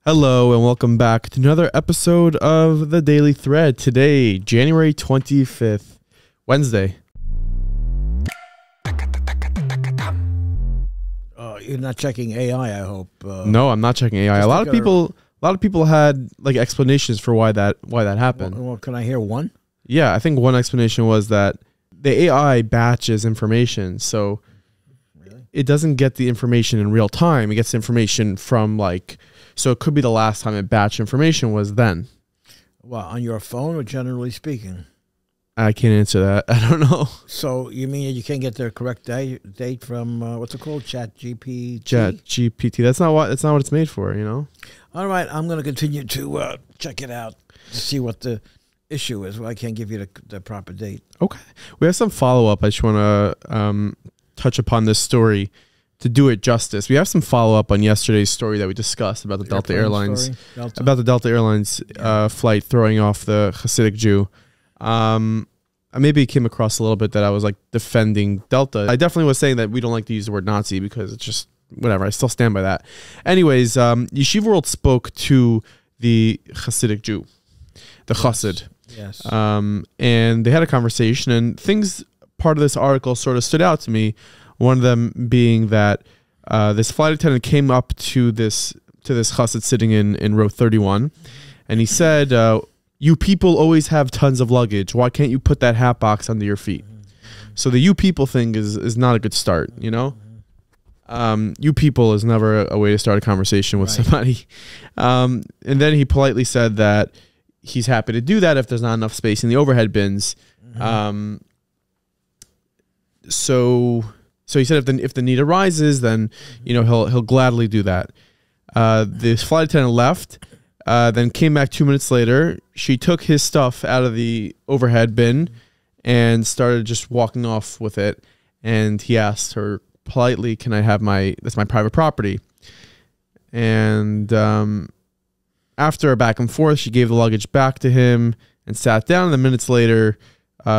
Hello and welcome back to another episode of The Daily Thread. Today, January 25th, Wednesday. You're not checking AI, I hope. No, I'm not checking AI. A lot of people had like explanations for why that happened. Well, can I hear one? Yeah, I think one explanation was that the AI batches information, so it doesn't get the information in real time. It gets information from so it could be the last time it batched information was then. Well, on your phone or generally speaking? I can't answer that. I don't know. So you mean you can't get the correct date from what's it called? Chat GPT? Chat GPT. That's not what it's made for, you know? All right, I'm going to continue to check it out to see what the issue is. Well, I can't give you the proper date. Okay. We have some follow-up. I just want to touch upon this story to do it justice. We have some follow-up on yesterday's story that we discussed about the Delta Airlines flight throwing off the Hasidic Jew. I maybe came across a little bit that I was like defending Delta. I definitely was saying that we don't like to use the word Nazi because it's just whatever. I still stand by that. Anyways, Yeshiva World spoke to the Hasidic Jew, the Chassid. Yes. And they had a conversation, and part of this article sort of stood out to me. One of them being that this flight attendant came up to this chassid sitting in row 31, and he said, "You people always have tons of luggage. Why can't you put that hat box under your feet?" So the "you people" thing is not a good start, you know. "You people" is never a way to start a conversation with somebody. And then he politely said that he's happy to do that if there's not enough space in the overhead bins. So he said if the need arises, then he'll gladly do that. The flight attendant left, then came back 2 minutes later. She took his stuff out of the overhead bin and started just walking off with it. And he asked her politely, "Can I have that's my private property?" And after a back and forth, she gave the luggage back to him and sat down. And then minutes later,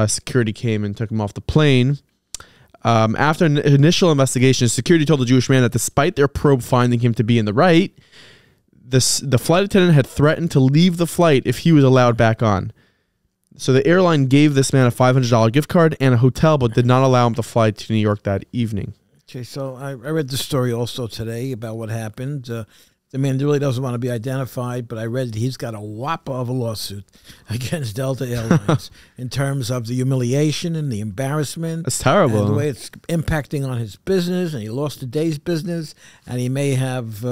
security came and took him off the plane. After an initial investigation, security told the Jewish man that despite their probe finding him to be in the right, the flight attendant had threatened to leave the flight if he was allowed back on. So the airline gave this man a $500 gift card and a hotel, but did not allow him to fly to New York that evening. Okay, so I read the story also today about what happened. The man really doesn't want to be identified, but I read he's got a whopper of a lawsuit against Delta Airlines in terms of the humiliation and the embarrassment. That's terrible. And the way it's impacting on his business, and he lost a day's business, and he may have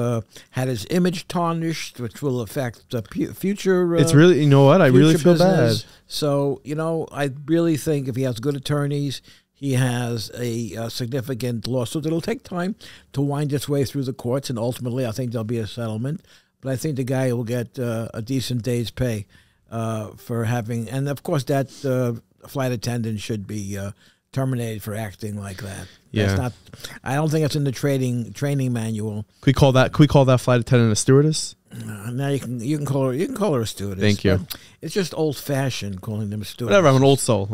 had his image tarnished, which will affect the future. It's really, you know what? I really feel bad. So, I really think if he has good attorneys, he has a significant lawsuit. It'll take time to wind its way through the courts, and ultimately I think there'll be a settlement. But I think the guy will get a decent day's pay for having, and of course that flight attendant should be terminated for acting like that. Yeah, I don't think it's in the training manual. Can we call that flight attendant a stewardess? Now you can call her a stewardess. Thank you. It's just old fashioned calling them a stewardess. Whatever. I'm an old soul.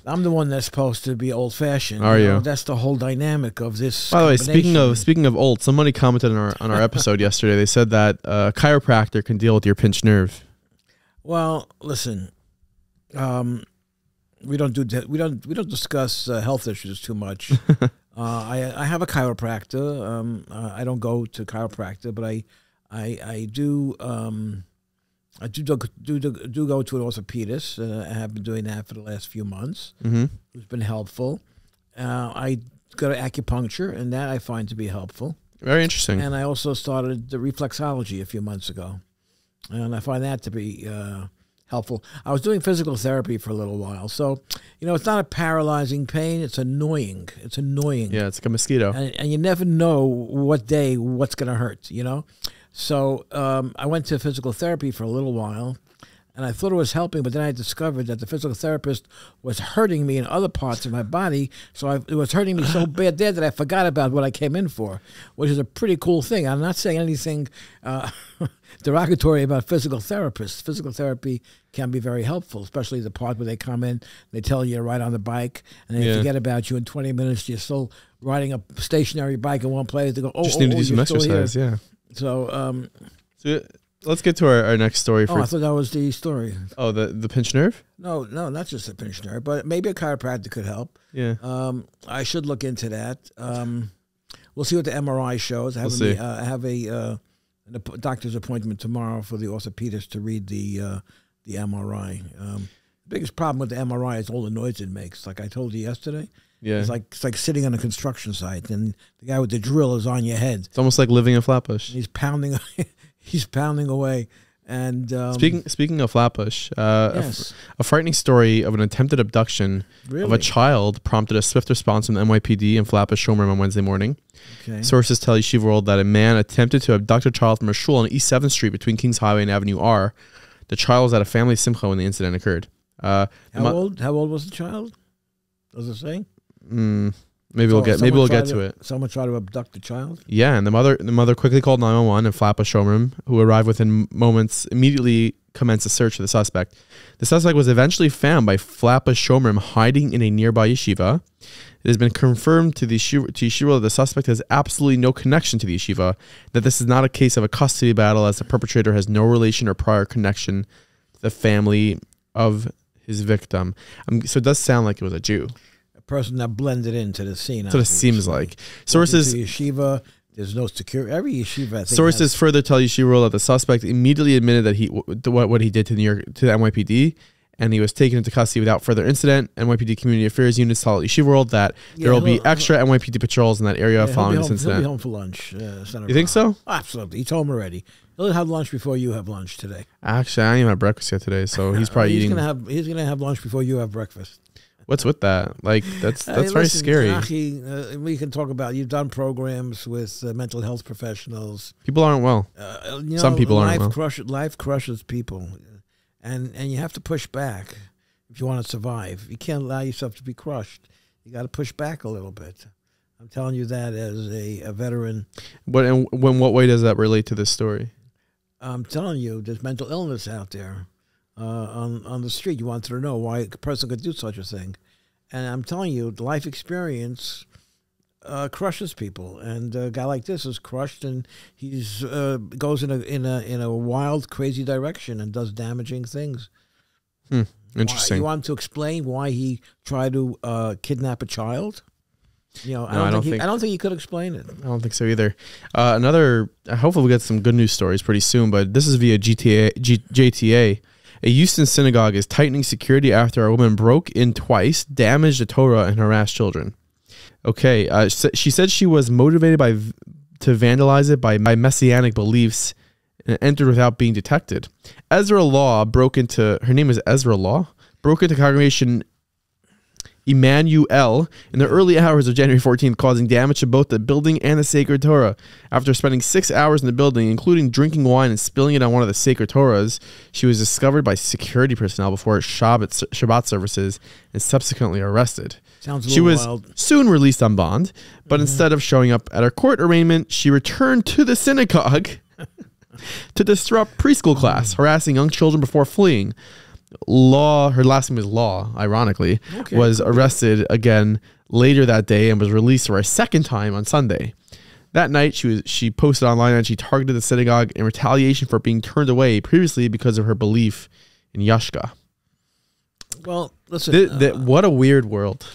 I'm the one that's supposed to be old fashioned. Are you? That's the whole dynamic of this. By the way, speaking of old, somebody commented on our episode yesterday. They said that a chiropractor can deal with your pinched nerve. Well, listen, we don't discuss health issues too much. I have a chiropractor. I don't go to chiropractor, but I do go to an orthopedist. I have been doing that for the last few months. It's been helpful. I go to acupuncture, and that I find to be helpful. Very interesting. And I also started the reflexology a few months ago, and I find that to be helpful. I was doing physical therapy for a little while, so it's not a paralyzing pain. It's annoying. Yeah, it's like a mosquito, and you never know what day what's going to hurt. So I went to physical therapy for a little while, and I thought it was helping, but then I discovered that the physical therapist was hurting me in other parts of my body, so it was hurting me so bad there that I forgot about what I came in for, which is a pretty cool thing. I'm not saying anything derogatory about physical therapists. Physical therapy can be very helpful, especially the part where they come in, they tell you to ride on the bike, and they forget about you in 20 minutes. You're still riding a stationary bike in one place. They go, oh, just need to do some exercise, yeah. So So let's get to our next story. Oh, I thought that was the story. Oh, the pinched nerve? No, not just a pinched nerve, but maybe a chiropractor could help. Yeah. I should look into that. We'll see what the MRI shows. I have a doctor's appointment tomorrow for the orthopedist to read the MRI. The biggest problem with the MRI is all the noise it makes. Like I told you yesterday. Yeah. It's like sitting on a construction site, and the guy with the drill is on your head. It's almost like living in Flatbush. He's pounding, he's pounding away. And speaking of Flatbush, yes. a frightening story of an attempted abduction of a child prompted a swift response from the NYPD in Flatbush Shulman on Wednesday morning. Okay. Sources tell Yeshiva World that a man attempted to abduct a child from a shul on East 7th Street between Kings Highway and Avenue R. The child was at a family simcha when the incident occurred. How old was the child? Does it say? Maybe we'll get to it. Someone tried to abduct the child? Yeah, and the mother quickly called 911 and Flatbush Showroom, who arrived within moments, immediately commenced a search for the suspect. The suspect was eventually found by Flatbush Showroom hiding in a nearby yeshiva. It has been confirmed to yeshiva that the suspect has absolutely no connection to the yeshiva, that this is not a case of a custody battle, as the perpetrator has no relation or prior connection to the family of his victim. So it does sound like it was a Jew. Person that blended into the scene. That's what it seems like. Sources yeshiva, there's no security. Every yeshiva. I think sources further tell Yeshiva that the suspect immediately admitted that what he did to the NYPD, and he was taken into custody without further incident. NYPD Community Affairs units tell Yeshiva World that there will be extra NYPD patrols in that area following this incident. He'll be home for lunch. You think so? Absolutely. He told him already. He'll have lunch before you have lunch today. Actually, I didn't even have breakfast yet today, so he's probably eating. He's gonna have lunch before you have breakfast. What's with that? Like that's very scary. We can talk about. You've done programs with mental health professionals. People aren't well. Some people aren't well. Life crushes people, and you have to push back if you want to survive. You can't allow yourself to be crushed. You got to push back a little bit. I'm telling you that as a veteran. But in what way does that relate to this story? I'm telling you, there's mental illness out there. On the street, you wanted to know why a person could do such a thing, and I'm telling you, the life experience crushes people, and a guy like this is crushed, and he's goes in a wild, crazy direction and does damaging things. Interesting. You want to explain why he tried to kidnap a child? I don't think he could explain it. I don't think so either. Hopefully we get some good news stories pretty soon, but this is via JTA. A Houston synagogue is tightening security after a woman broke in twice, damaged the Torah, and harassed children. Okay, she said she was motivated to vandalize it by messianic beliefs and entered without being detected. Ezra Law broke into congregation Emmanuel in the early hours of January 14th, causing damage to both the building and the sacred Torah. After spending 6 hours in the building, including drinking wine and spilling it on one of the sacred Torahs, she was discovered by security personnel before Shabbat services and subsequently arrested. She was wild. Soon released on bond, but instead of showing up at her court arraignment, she returned to the synagogue to disrupt preschool class, harassing young children before fleeing. Her last name is Law, ironically, was arrested again later that day and was released for a second time on Sunday. That night, she posted online and she targeted the synagogue in retaliation for being turned away previously because of her belief in Yashka. Well, listen. What a weird world.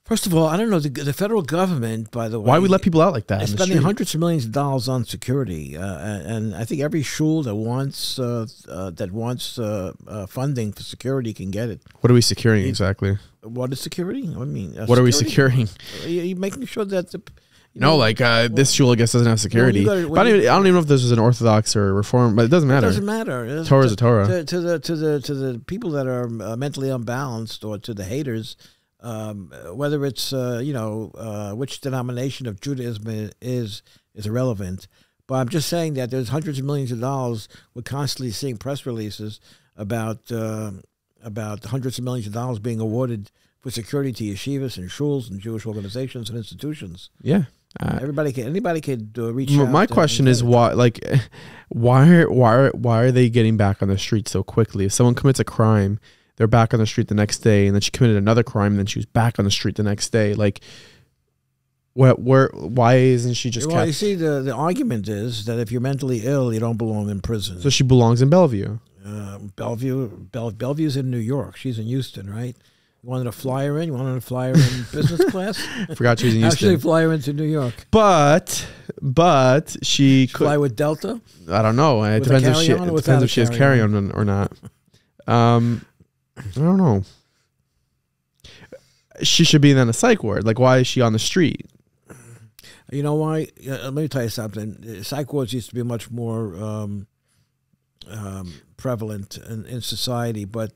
First of all, I don't know, the federal government, by the way. Why we let people out like that? Is spending hundreds of millions of dollars on security. And I think every shul that wants funding for security can get it. What are we securing exactly? What is security? I mean, what are we securing? You're making sure that this shul, I guess, doesn't have security. I don't even know if this is an Orthodox or Reform, but it doesn't matter. It doesn't matter. Torah is a Torah. To the people that are mentally unbalanced, or to the haters, whether it's which denomination of Judaism is irrelevant. But I'm just saying that there's hundreds of millions of dollars. We're constantly seeing press releases about hundreds of millions of dollars being awarded for security to yeshivas and shuls and Jewish organizations and institutions. Yeah. Anybody could reach out. My question is why are they getting back on the street so quickly? If someone commits a crime, they're back on the street the next day, and then she committed another crime, and then she was back on the street the next day. Like, Why isn't she just Well, you see, the argument is that if you're mentally ill, you don't belong in prison. So she belongs in Bellevue. Bellevue's in New York. She's in Houston, right? You wanted to fly her in? You wanted to fly her in business class? Forgot she was in Houston. Actually, fly her into New York. But she could fly with Delta. I don't know. It depends if she has carry-on or not. I don't know. She should be in a psych ward. Like, why is she on the street? You know why? Let me tell you something. Psych wards used to be much more prevalent in society, but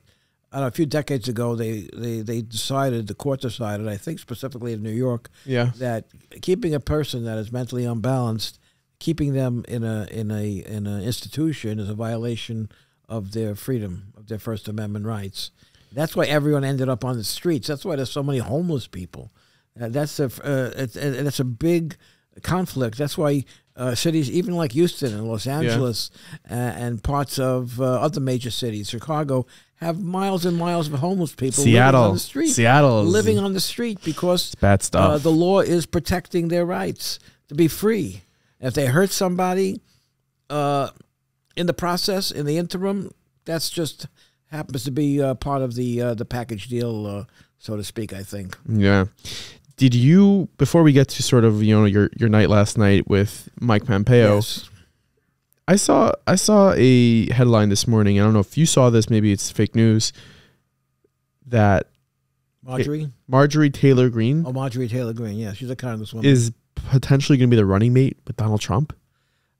I don't know, a few decades ago, they decided, the court decided, I think specifically in New York, that keeping a person that is mentally unbalanced, keeping them in an institution is a violation of their freedom, of their First Amendment rights. That's why everyone ended up on the streets. That's why there's so many homeless people. That's a big conflict. That's why cities, even like Houston and Los Angeles and parts of other major cities, Chicago, have miles and miles of homeless people living on the street. Living on the street because it's bad stuff. The law is protecting their rights to be free. If they hurt somebody in the process, in the interim, that's just happens to be part of the package deal, so to speak, I think. Yeah. Did you, before we get to sort of, your night last night with Mike Pompeo, yes. I saw a headline this morning. I don't know if you saw this. Maybe it's fake news. That Marjorie Taylor Greene. Oh, Marjorie Taylor Greene. Yeah, she's a congresswoman. Is potentially going to be the running mate with Donald Trump.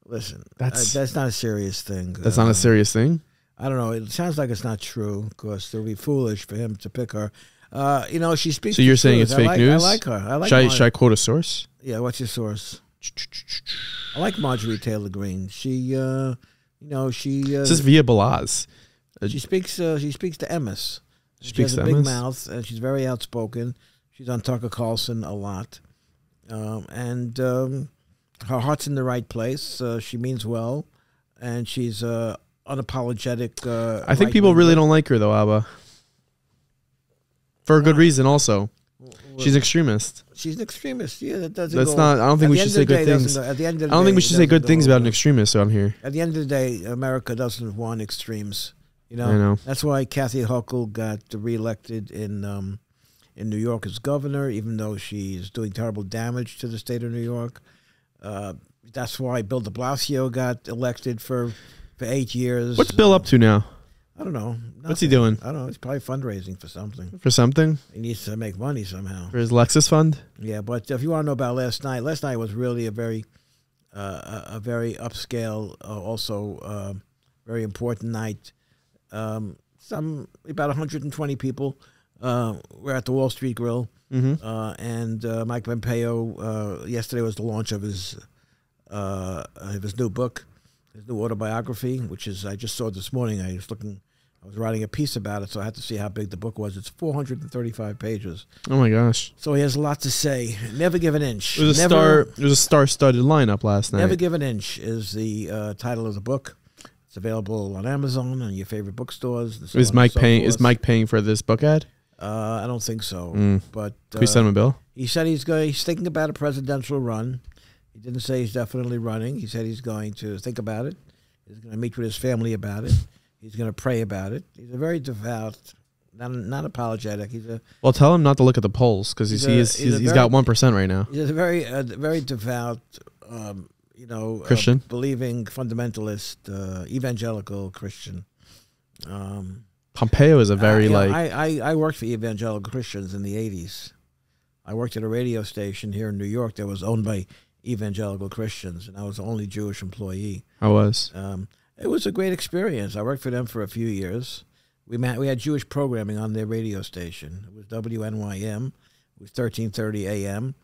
Listen, that's not a serious thing. That's not a serious thing. I don't know. It sounds like it's not true. Of course, it would be foolish for him to pick her. She speaks. So you're saying it's fake news? I like her. Should I quote a source? Yeah, what's your source? I like Marjorie Taylor Greene. She, this is via Balaz. She speaks to Emmis. She has a big mouth, and she's very outspoken. She's on Tucker Carlson a lot, and her heart's in the right place. She means well, and she's unapologetic. I think people really don't like her, though, Abba. For a good reason, also. She's an extremist. She's an extremist. Yeah, that doesn't. That's not. I don't think we should say good things. At the end of the day, I don't think we should say good things about an extremist on here. At the end of the day, America doesn't want extremes. I know. That's why Kathy Hochul got reelected in New York as governor, even though she's doing terrible damage to the state of New York. That's why Bill de Blasio got elected for 8 years. What's Bill up to now? I don't know. Nothing. What's he doing? I don't know. He's probably fundraising for something. For something? He needs to make money somehow. For his Lexus fund? Yeah, but if you want to know about last night was really a very upscale, also very important night. About 120 people were at the Wall Street Grill, and Mike Pompeo. Yesterday was the launch of his new book, his new autobiography, which is I just saw this morning. I was writing a piece about it, so I had to see how big the book was. It's 435 pages. Oh my gosh! So he has a lot to say. Never give an inch. It was a star-studded lineup last night. Never give an inch is the title of the book. It's available on Amazon and your favorite bookstores. Is Mike paying for this book ad? I don't think so. But can we send him a bill? He said he's thinking about a presidential run. He didn't say he's definitely running. He said he's going to think about it. He's going to meet with his family about it. He's going to pray about it. He's a very devout, not apologetic. Well, tell him not to look at the polls because he's got 1% right now. He's a very devout, Christian, believing fundamentalist, evangelical Christian. Pompeo is a very I worked for evangelical Christians in the 80s. I worked at a radio station here in New York that was owned by evangelical Christians, and I was the only Jewish employee. I was. It was a great experience. I worked for them for a few years. We had Jewish programming on their radio station. It was WNYM. It was 1330 AM,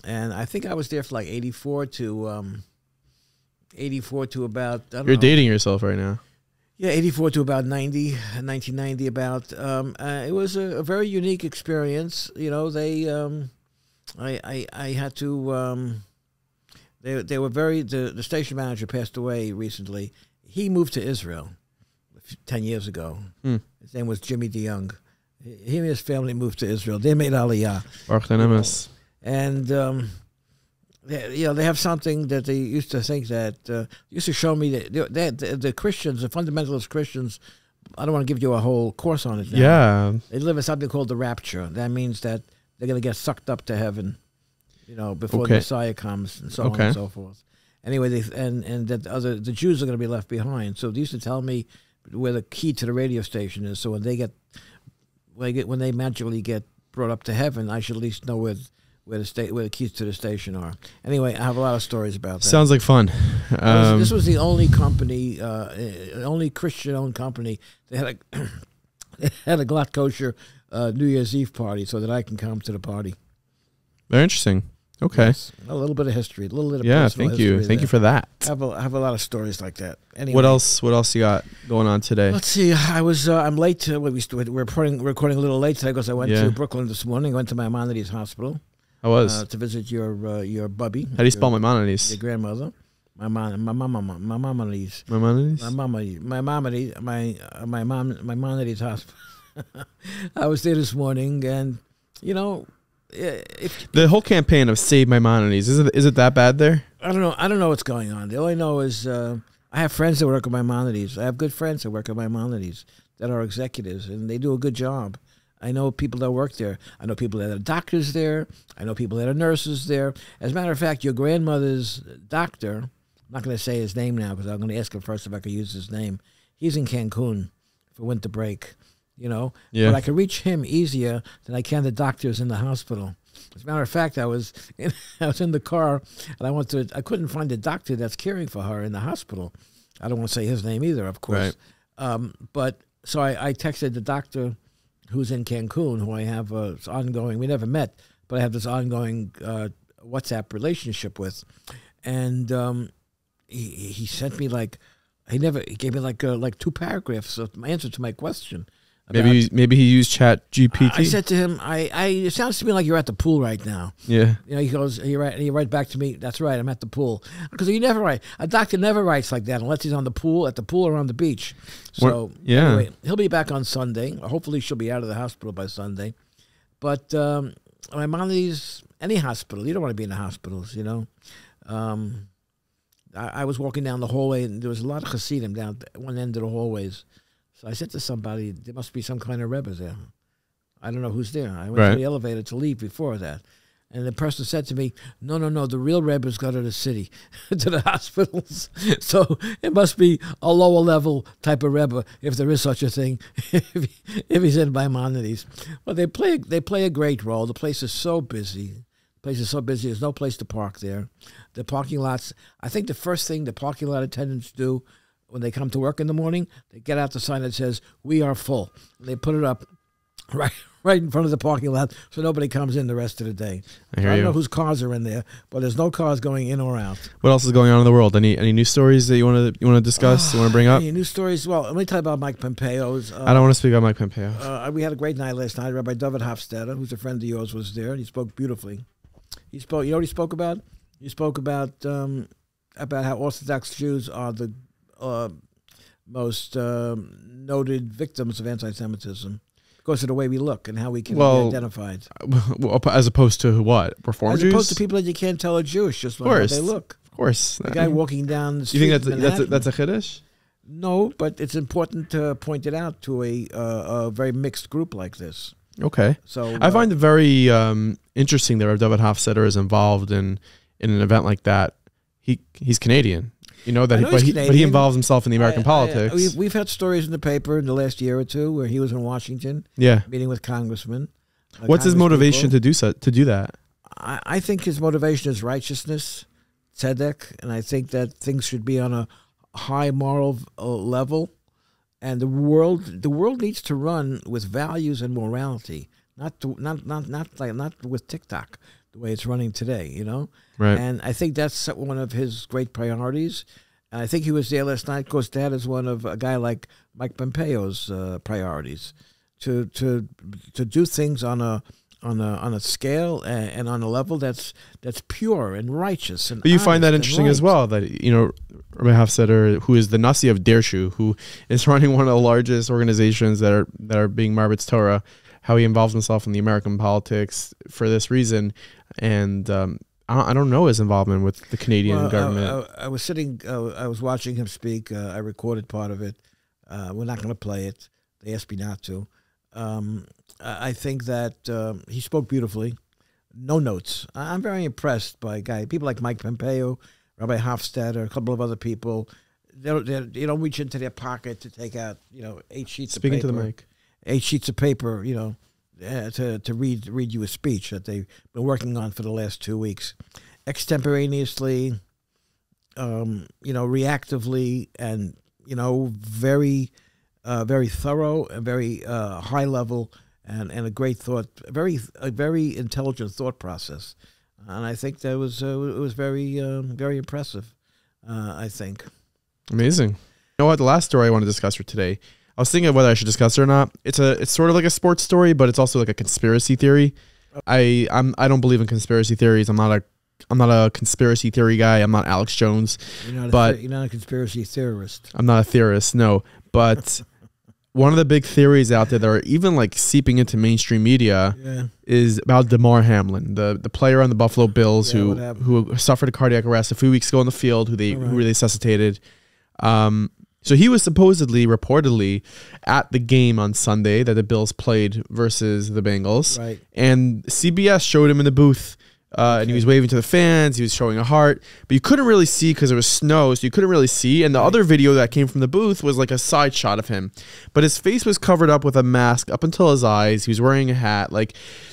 and I think I was there for like 84 to about. You're dating yourself right now. Yeah, 84 to about 1990 about. It was a very unique experience. I had to. They were the station manager passed away recently. He moved to Israel 10 years ago. His name was Jimmy DeYoung. He and his family moved to Israel. They made Aliyah. Baruch Emes. And they have something that they used to think that used to show me that the Christians, the fundamentalist Christians. I don't want to give you a whole course on it now. Yeah. They live in something called the rapture. That means that they're going to get sucked up to heaven, before the Messiah comes, and so on and so forth. Anyway, and that the Jews are going to be left behind. So they used to tell me where the key to the radio station is. So when they magically get brought up to heaven, I should at least know where the keys to the station are. Anyway, I have a lot of stories about that. Sounds like fun. This was the only company, only Christian-owned company that had a glatt kosher New Year's Eve party, so that I can come to the party. Very interesting. Okay. Yes, a little bit of history, a little bit of personal history. Thank you for that. I have a lot of stories like that. Anyway, What else you got going on today? Let's see. I'm late. We're recording a little late today because I went to Brooklyn this morning. I went to Maimonides Hospital. I was to visit your bubby. How do you spell Maimonides? Your grandmother. My Maimonides. Maimonides? Maimonides Hospital. I was there this morning, and the whole campaign of Save Maimonides, is it that bad there? I don't know what's going on. All I know is I have friends that work at Maimonides. I have good friends that work at Maimonides that are executives, and they do a good job. I know people that work there. I know people that are doctors there. I know people that are nurses there. As a matter of fact, your grandmother's doctor, I'm not going to say his name now because I'm going to ask him first if I could use his name. He's in Cancun for winter break, Yeah. But I can reach him easier than I can the doctors in the hospital. As a matter of fact, I was in the car, and I couldn't find the doctor that's caring for her in the hospital. I don't want to say his name either, of course. Right. But so I texted the doctor who's in Cancun, who I have ongoing. We never met, but I have this ongoing WhatsApp relationship with, and he sent me he gave me like 2 paragraphs of my answer to my question. Maybe he used Chat GPT. I said to him, it sounds to me like you're at the pool right now. Yeah. He goes, you're right. And he writes back to me, that's right, I'm at the pool. Because you never write. A doctor never writes like that unless he's at the pool or on the beach. So anyway, he'll be back on Sunday. Hopefully she'll be out of the hospital by Sunday. But Maimonides, any hospital, you don't want to be in the hospitals, I was walking down the hallway, and there was a lot of Hasidim down at one end of the hallways. So I said to somebody, there must be some kind of Rebbe there. I don't know who's there. I went to the elevator to leave before that. And the person said to me, no, the real Rebbes go to the city, to the hospitals. So it must be a lower level type of Rebbe, if there is such a thing, if he's in Maimonides. Well, they play a great role. The place is so busy. There's no place to park there. The parking lots, I think the first thing the parking lot attendants do when they come to work in the morning, they get out the sign that says, "We are full." And they put it up right in front of the parking lot so nobody comes in the rest of the day. I don't know whose cars are in there, but there's no cars going in or out. What else is going on in the world? Any news stories that you want to discuss? You want to bring up? Any news stories? Well, let me tell you about Mike Pompeo's. I don't want to speak about Mike Pompeo. We had a great night last night. Rabbi David Hofstadter, who's a friend of yours, was there, and he spoke beautifully. He spoke. You know what he spoke about? He spoke about how Orthodox Jews are the most noted victims of anti-Semitism because of the way we look and how we can be identified. As opposed to what? Reform Jews? As opposed to people that you can't tell are Jewish just by how they look. Of course. The guy walking down the street. You think that's a chiddush? No, but it's important to point it out to a very mixed group like this. Okay. So I find it very interesting that David Hofstadter is involved in an event like that. He's Canadian. But he involves himself in the American politics. We've had stories in the paper in the last year or two where he was in Washington, meeting with congressmen. What's his motivation to do that? I think his motivation is righteousness, tzedek, and I think that things should be on a high moral level, and the world needs to run with values and morality, not with TikTok. The way it's running today, Right. And I think that's one of his great priorities. And I think he was there last night because that is one of a guy like Mike Pompeo's priorities, to do things on a scale and on a level that's pure and righteous. And but you find that interesting as well, that Rabbi Hofstadter, who is the Nasi of Dershu, who is running one of the largest organizations that are being Marbitz Torah, how he involves himself in the American politics for this reason, and I don't know his involvement with the Canadian Well, government. I was sitting, I was watching him speak. I recorded part of it. We're not going to play it. They asked me not to. I think that he spoke beautifully. No notes. I'm very impressed by people like Mike Pompeo, Rabbi Hofstadter, a couple of other people. They don't reach into their pocket to take out 8 sheets of paper. Speaking to the mic. 8 sheets of paper, to read you a speech that they've been working on for the last 2 weeks, extemporaneously, reactively, and very thorough and very high level, and a great thought, a very intelligent thought process, and I think that was it was very very impressive. I think. Amazing. You know what? The last story I want to discuss for today, I was thinking of whether I should discuss it or not. It's sort of like a sports story, but it's also like a conspiracy theory. I don't believe in conspiracy theories. I'm not a conspiracy theory guy. I'm not Alex Jones. You're not a conspiracy theorist. I'm not a theorist, no. But one of the big theories out there that are even like seeping into mainstream media is about Damar Hamlin, the player on the Buffalo Bills who suffered a cardiac arrest a few weeks ago on the field, who they resuscitated. So he was reportedly at the game on Sunday that the Bills played versus the Bengals. Right. And CBS showed him in the booth. And he was waving to the fans. He was showing a heart. But you couldn't really see because there was snow, so you couldn't really see. And the other video that came from the booth was like a side shot of him. But his face was covered up with a mask up until his eyes. He was wearing a hat.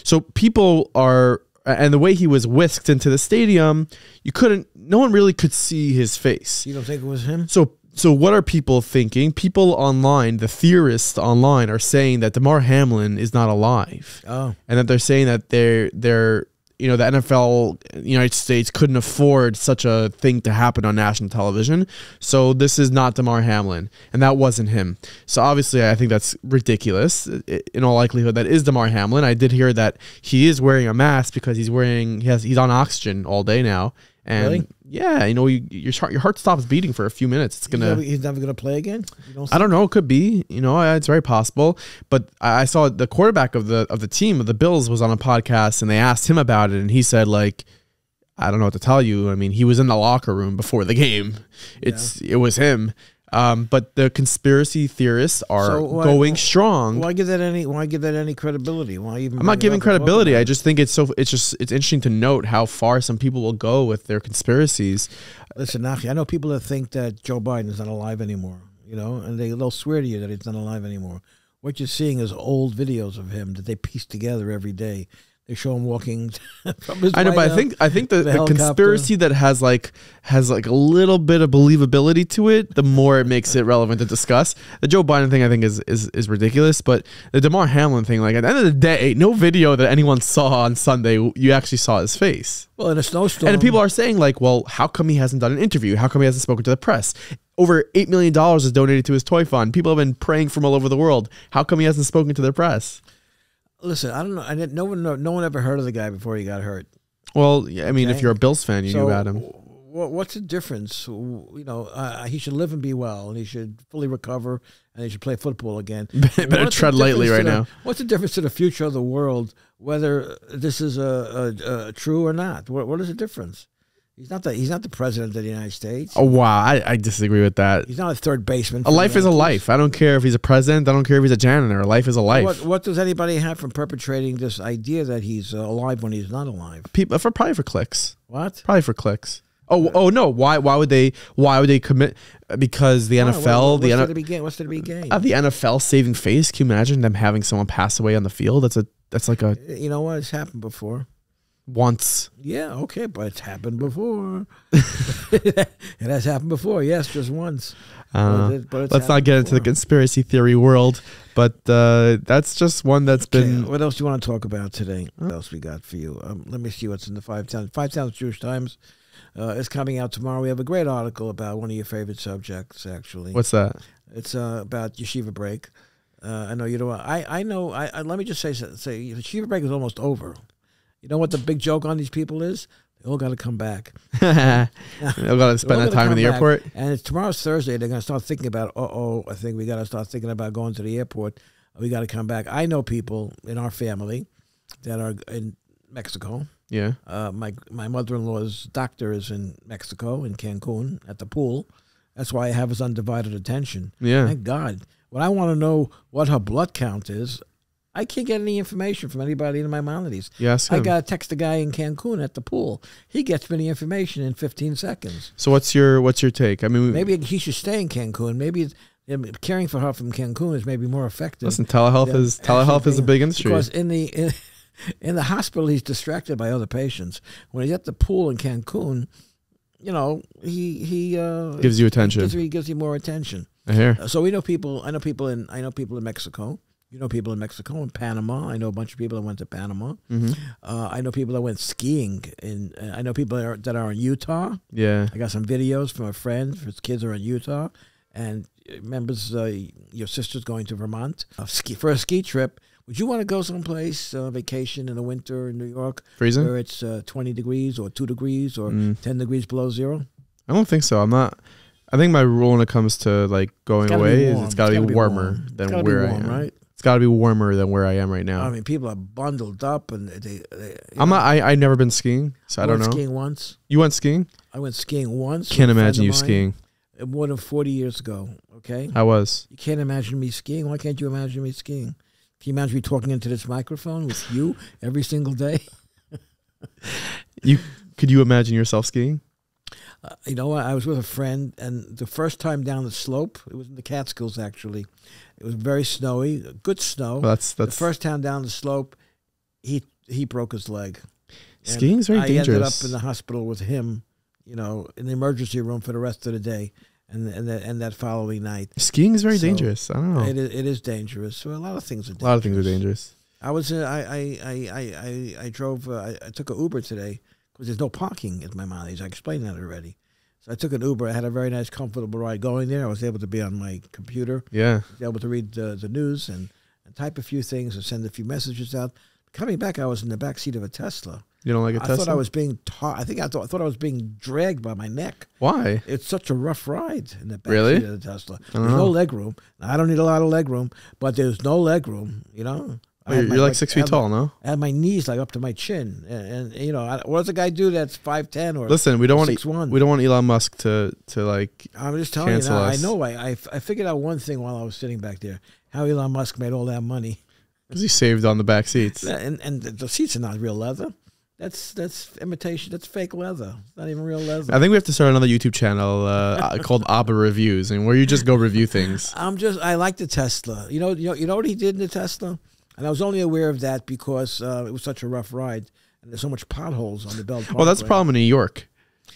So people are... And the way he was whisked into the stadium, no one really could see his face. You don't think it was him? So what are people thinking? People online, the theorists online, are saying that Damar Hamlin is not alive. Oh. And that they're saying that they're the NFL, United States couldn't afford such a thing to happen on national television. So this is not Damar Hamlin, and that wasn't him. So obviously I think that's ridiculous. In all likelihood, that is Damar Hamlin. I did hear that he is wearing a mask because he's on oxygen all day now. And really? Yeah, your heart stops beating for a few minutes. He's never gonna play again. I don't know. It could be. It's very possible. But I saw the quarterback of the team of the Bills was on a podcast, and they asked him about it, and he said I don't know what to tell you. I mean, he was in the locker room before the game. It was him. But the conspiracy theorists are going strong. Why give that any credibility? Why even? I'm not giving credibility. I just think it's interesting to note how far some people will go with their conspiracies. Listen, Nachi, I know people that think that Joe Biden is not alive anymore. And they'll swear to you that he's not alive anymore. What you're seeing is old videos of him that they piece together every day. They show him walking from his I know, but I think the conspiracy that has a little bit of believability to it, the more it makes it relevant to discuss. The Joe Biden thing I think is ridiculous, but the Damar Hamlin thing, at the end of the day, no video that anyone saw on Sunday, you actually saw his face. Well, in a snowstorm. And people are saying well, how come he hasn't done an interview? How come he hasn't spoken to the press? Over $8 million is donated to his toy fund. People have been praying from all over the world. How come he hasn't spoken to the press? Listen, I don't know. No one ever heard of the guy before he got hurt. Well, I mean, if you're a Bills fan, you knew about him. What's the difference? He should live and be well, and he should fully recover, and he should play football again. Better tread lightly right now. What's the difference to the future of the world, whether this is true or not? What is the difference? He's not the president of the United States. Oh, wow. I disagree with that. He's not a third baseman. A life is a life. I don't care if he's a president. I don't care if he's a janitor. A life is a life. What does anybody have from perpetrating this idea that he's alive when he's not alive? Probably for clicks. What? Probably for clicks. Oh no! Why would they commit? Because the NFL, what's to be gained? The NFL saving face. Can you imagine them having someone pass away on the field? That's like a. You know what? It's happened before. Once. Yeah, okay, but it's happened before. It has happened before, yes, just once. Let's not get into the conspiracy theory world, but that's just one that's been... What else do you want to talk about today? What else we got for you? Let me see what's in the 5 Towns Jewish Times. It's coming out tomorrow. We have a great article about one of your favorite subjects, actually. What's that? It's about yeshiva break. I know you don't want... I know... let me just say yeshiva break is almost over. You know what the big joke on these people is? They all got to come back. They're going to spend that time in the airport. And tomorrow's Thursday. They're going to start thinking about, I think we got to start thinking about going to the airport. We got to come back. I know people in our family that are in Mexico. Yeah. My mother-in-law's doctor is in Mexico, in Cancun, at the pool. That's why I have his undivided attention. Yeah. Thank God. When I want to know what her blood count is, I can't get any information from anybody in Maimonides. Yes. I got to text a guy in Cancun at the pool. He gets me the information in 15 seconds. So what's your take? I mean, maybe he should stay in Cancun. Maybe caring for her from Cancun is maybe more effective. Listen, telehealth is a big industry. Because in the hospital, he's distracted by other patients. When he's at the pool in Cancun, you know, he gives you attention. He gives you more attention. I hear. So we know people. I know people in Mexico. You know people in Mexico and Panama. I know a bunch of people that went to Panama. Mm-hmm. I know people that went skiing. I know people that are in Utah. Yeah. I got some videos from a friend. His kids are in Utah. And remembers your sister's going to Vermont for a ski trip. Would you want to go someplace, vacation in the winter in New York? Freezing? Where it's 20 degrees or 2 degrees or 10 degrees below zero? I don't think so. I'm not. I think my rule when it comes to like going away is it's got to be warmer than where I am. Right? It's got to be warmer than where I am right now. I mean, people are bundled up, and I've never been skiing, so I don't know. I went skiing once. You went skiing? I went skiing once. Can't imagine you skiing. More than 40 years ago. Okay, I was. You can't imagine me skiing. Why can't you imagine me skiing? Can you imagine me talking into this microphone with you every single day? Could you imagine yourself skiing? You know what? I was with a friend, and the first time down the slope, it was in the Catskills, actually. It was very snowy, good snow. Well, that's the first time down the slope, he broke his leg. Skiing is very dangerous. I ended up in the hospital with him, you know, in the emergency room for the rest of the day, and that following night. Skiing is very dangerous. I don't know. It is dangerous. So a lot of things are dangerous. A lot of things are dangerous. I drove. I took an Uber today because there's no parking at my Maimonides. I explained that already. So I took an Uber. I had a very nice, comfortable ride going there. I was able to be on my computer. Yeah. I was able to read the news and type a few things and send a few messages out. Coming back, I was in the back seat of a Tesla. You don't like a Tesla? I thought I was being taught. I thought I was being dragged by my neck. Why? It's such a rough ride in the back seat of the Tesla. There's no leg room. I don't need a lot of leg room, but there's no leg room. You know. You're like 6 feet tall, no? I had my knees like up to my chin, and you know, what does a guy do that's 5'10" or listen? We don't want 6'1"? We don't want Elon Musk to like. I'm just telling you. Now, I know. I figured out one thing while I was sitting back there: how Elon Musk made all that money. Because he saved on the back seats. And the seats are not real leather. That's imitation. That's fake leather. It's not even real leather. I think we have to start another YouTube channel called Abba Reviews, and where you just go review things. I like the Tesla. You know what he did in the Tesla, and I was only aware of that because it was such a rough ride, and there's so much potholes on the Belt Parkway. Well, that's the problem in New York.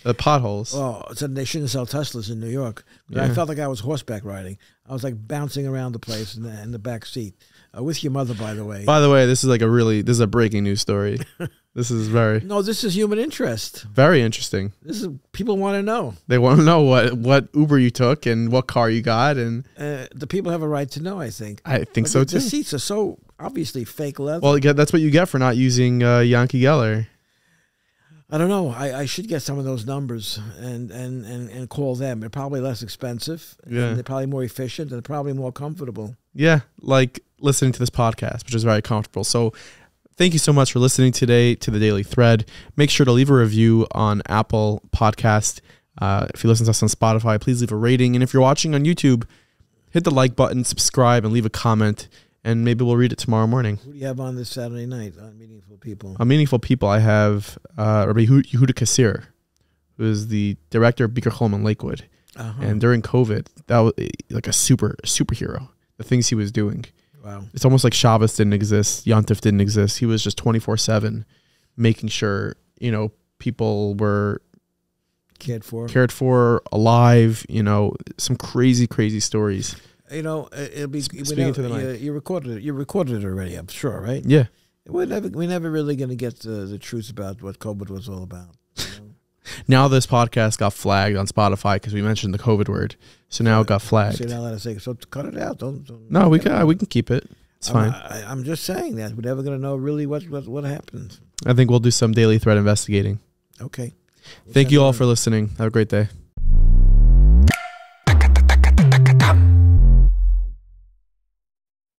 The potholes. Oh, so they shouldn't sell Teslas in New York. Yeah. I felt like I was horseback riding. I was like bouncing around the place in the back seat. With your mother, by the way. By the way, this is a breaking news story. This is this is human interest. Very interesting. People want to know. They want to know what Uber you took and what car you got, and the people have a right to know. I think so too. The seats are so obviously fake leather. Well, that's what you get for not using Yankee Geller. I don't know. I should get some of those numbers and call them. They're probably less expensive. Yeah. And they're probably more efficient and they're probably more comfortable. Yeah, like listening to this podcast, which is very comfortable. So thank you so much for listening today to the Daily Thread. Make sure to leave a review on Apple Podcast. If you listen to us on Spotify, please leave a rating. And if you're watching on YouTube, hit the like button, subscribe, and leave a comment. And maybe we'll read it tomorrow morning. Who do you have on this Saturday night on Meaningful People? On Meaningful People, I have Rabbi Yehuda Kassir, who is the director of Beaker Home in Lakewood. And during COVID, that was like a superhero. The things he was doing. Wow. It's almost like Shabbos didn't exist. Yontif didn't exist. He was just 24/7 making sure, people were cared for, alive, some crazy stories. It'll be speaking to the mic. You recorded it already, I'm sure, right? Yeah. We're never really going to get the truth about what COVID was all about. Now this podcast got flagged on Spotify because we mentioned the COVID word. So now it got flagged. So you're not allowed to say, so cut it out. Don't no, we can keep it. It's fine. I'm just saying that. We're never going to know really what happened. I think we'll do some Daily Thread investigating. Okay. Thank you all for listening. Have a great day.